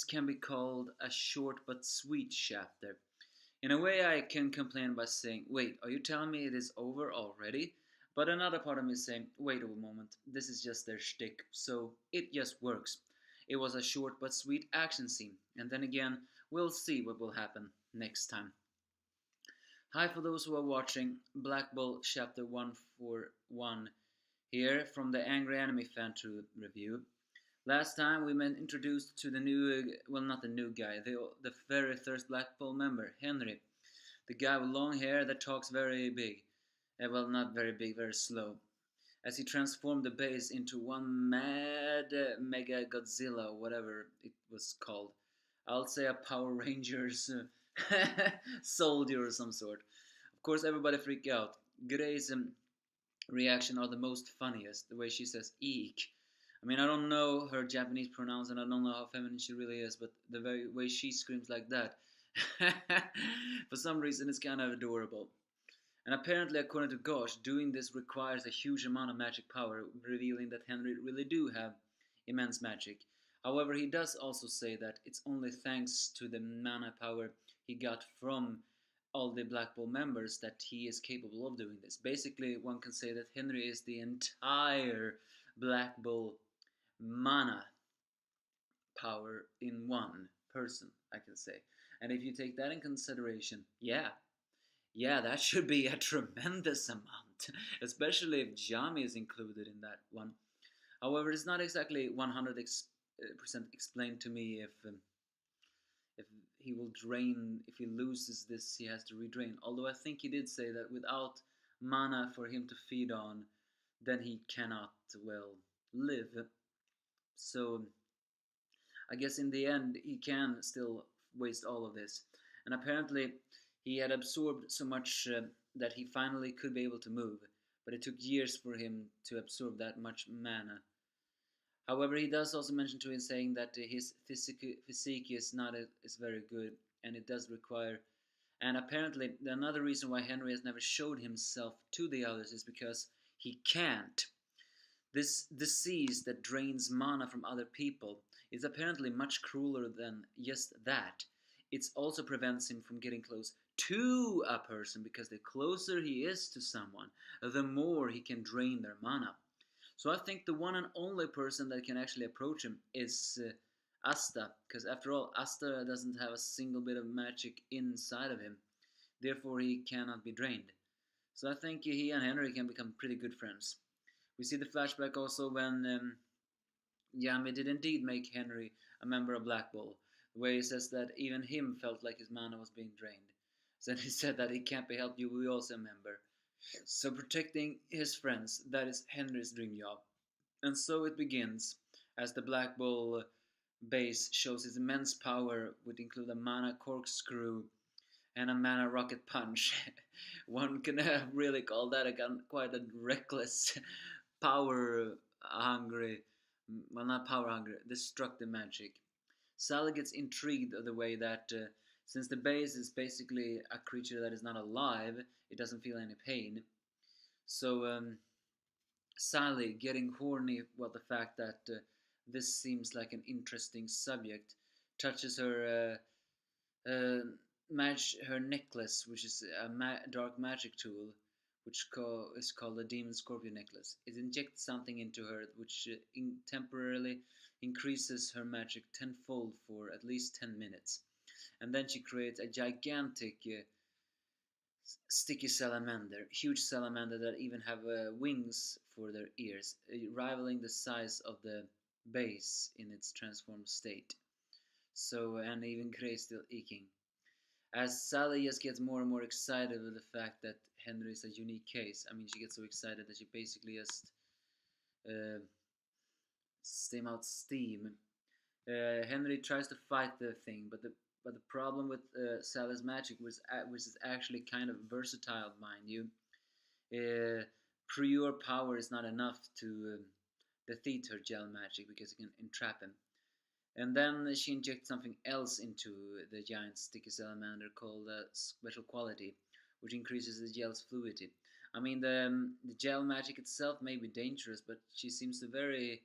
can be called a short but sweet chapter. In a way, I can complain by saying, wait, are you telling me it is over already? But another part of me is saying, wait a moment, this is just their shtick, so it just works. It was a short but sweet action scene, and then again, we'll see what will happen next time. Hi for those who are watching Black Bull Chapter 141 here from the Angry Anime Fan to review. Last time we been introduced to the new, well, not the new guy, the very first Black Bull member, Henry. The guy with long hair that talks very big. Well, not very big, very slow. As he transformed the base into one mad Mega Godzilla, whatever it was called. I'll say a Power Rangers soldier or some sort. Of course, everybody freak out. Gray's reaction are the most funniest. The way she says "eek." I mean, I don't know her Japanese pronouns, and I don't know how feminine she really is, but the very way she screams like that, for some reason, it's kind of adorable. And apparently, according to Gosh, doing this requires a huge amount of magic power, revealing that Henry really do have immense magic. However, he does also say that it's only thanks to the mana power he got from all the Black Bull members that he is capable of doing this. Basically, one can say that Henry is the entire Black Bull mana power in one person, I can say. And if you take that in consideration, yeah, that should be a tremendous amount, especially if Jami is included in that one. However, it's not exactly 100% explained to me if he will drain, if he loses this, he has to redrain. Although I think he did say that without mana for him to feed on, then he cannot, well, live. So I guess in the end, he can still waste all of this. And apparently, he had absorbed so much that he finally could be able to move, but it took years for him to absorb that much mana. However, he does also mention to him saying that his physique is not is very good, and it does require. And apparently, another reason why Henry has never showed himself to the others is because he can't. This disease that drains mana from other people is apparently much crueler than just that. It also prevents him from getting close to a person because the closer he is to someone, the more he can drain their mana. So I think the one and only person that can actually approach him is Asta, because after all, Asta doesn't have a single bit of magic inside of him, therefore he cannot be drained. So I think he and Henry can become pretty good friends. We see the flashback also when Yami did indeed make Henry a member of Black Bull, where he says that even him felt like his mana was being drained. So then he said that he can't be helped, you we also remember. So protecting his friends, that is Henry's dream job. And so it begins, as the Black Bull base shows its immense power, would include a mana corkscrew and a mana rocket punch. One can really call that quite a reckless, power hungry, well, not power hungry, destructive magic. Sally gets intrigued of the way that since the base is basically a creature that is not alive, it doesn't feel any pain. So Sally, getting horny with the fact that this seems like an interesting subject, touches her necklace, which is a dark magic tool, which is called the Demon Scorpion necklace. It injects something into her, which temporarily increases her magic tenfold for at least 10 minutes. And then she creates a gigantic sticky salamander, huge salamander that even have wings for their ears, rivaling the size of the base in its transformed state. So, and even Grey still eking. As Sally just gets more and more excited with the fact that Henry is a unique case. I mean, she gets so excited that she basically just uh, steam out steam. Henry tries to fight the thing, but the problem with Sally's magic was which is actually kind of versatile, mind you. Pure power is not enough to defeat her gel magic because it can entrap him. And then she injects something else into the giant sticky salamander called special quality, which increases the gel's fluidity. I mean, the gel magic itself may be dangerous, but she seems to very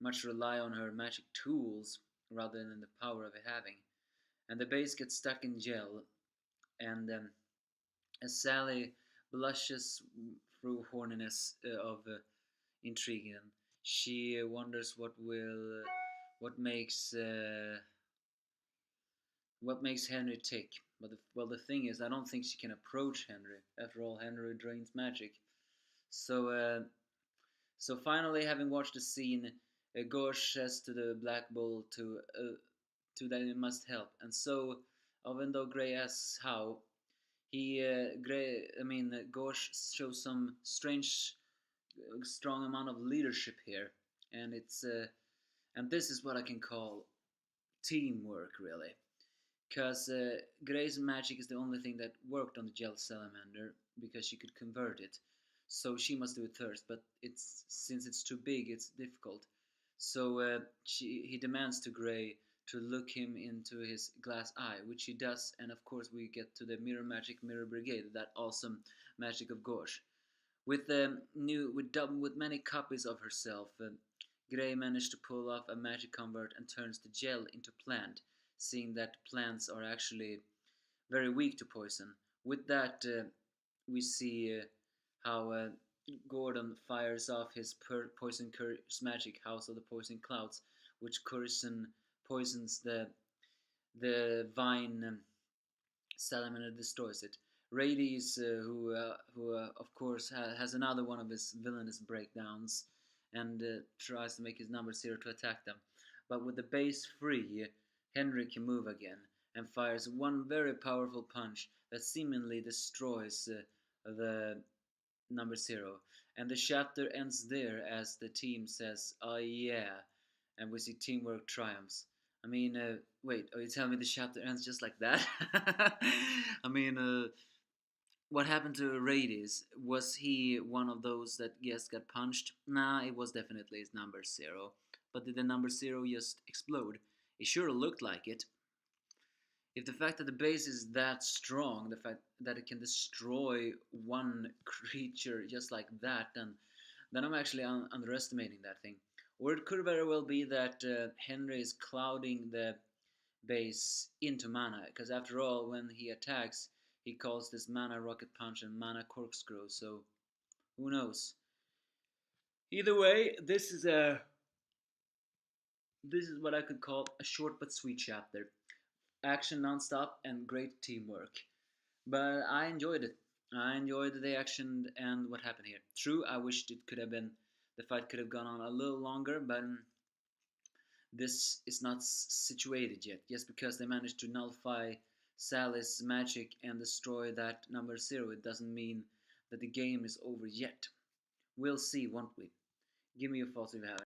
much rely on her magic tools rather than the power of having. And the base gets stuck in jail, and as Sally blushes through horniness of intrigue, and she wonders what makes what makes Henry tick. But the thing is, I don't think she can approach Henry. After all, Henry drains magic. So finally, having watched the scene, Gorsh says to the Black Bull to that he must help. And so, even though Grey asks how, Gorsh shows some strange, strong amount of leadership here, and and this is what I can call teamwork, really. Because Grey's magic is the only thing that worked on the gel salamander because she could convert it. So she must do it first, but since it's too big, it's difficult. So he demands to Grey to look him into his glass eye, which he does, and of course we get to the mirror magic, mirror brigade, that awesome magic of Gorsh. With many copies of herself, Grey managed to pull off a magic convert and turns the gel into plant, seeing that plants are actually very weak to poison. With that, we see how Gordon fires off his poison curse magic, House of the Poison Clouds, which poisons the vine salamander, destroys it. Radies, who of course has another one of his villainous breakdowns, and tries to make his number zero to attack them. But with the base free, Henry can move again and fires one very powerful punch that seemingly destroys the number zero. And the chapter ends there as the team says, "Oh yeah," and we see teamwork triumphs. Wait, are you telling me the chapter ends just like that? I mean, what happened to Radius? Was he one of those that just got punched? Nah, it was definitely his number zero. But did the number zero just explode? It sure looked like it. If the fact that the base is that strong, the fact that it can destroy one creature just like that, then I'm actually underestimating that thing. Or it could very well be that Henry is clouding the base into mana, because after all, when he attacks, he calls this mana rocket punch and mana corkscrew. So who knows? Either way, this is what I could call a short but sweet chapter. Action non-stop and great teamwork. But I enjoyed it. I enjoyed the action and what happened here. True, I wished the fight could have gone on a little longer, but this is not situated yet. Just because they managed to nullify Sally's magic and destroy that number zero, it doesn't mean that the game is over yet. We'll see, won't we? Give me your thoughts if you have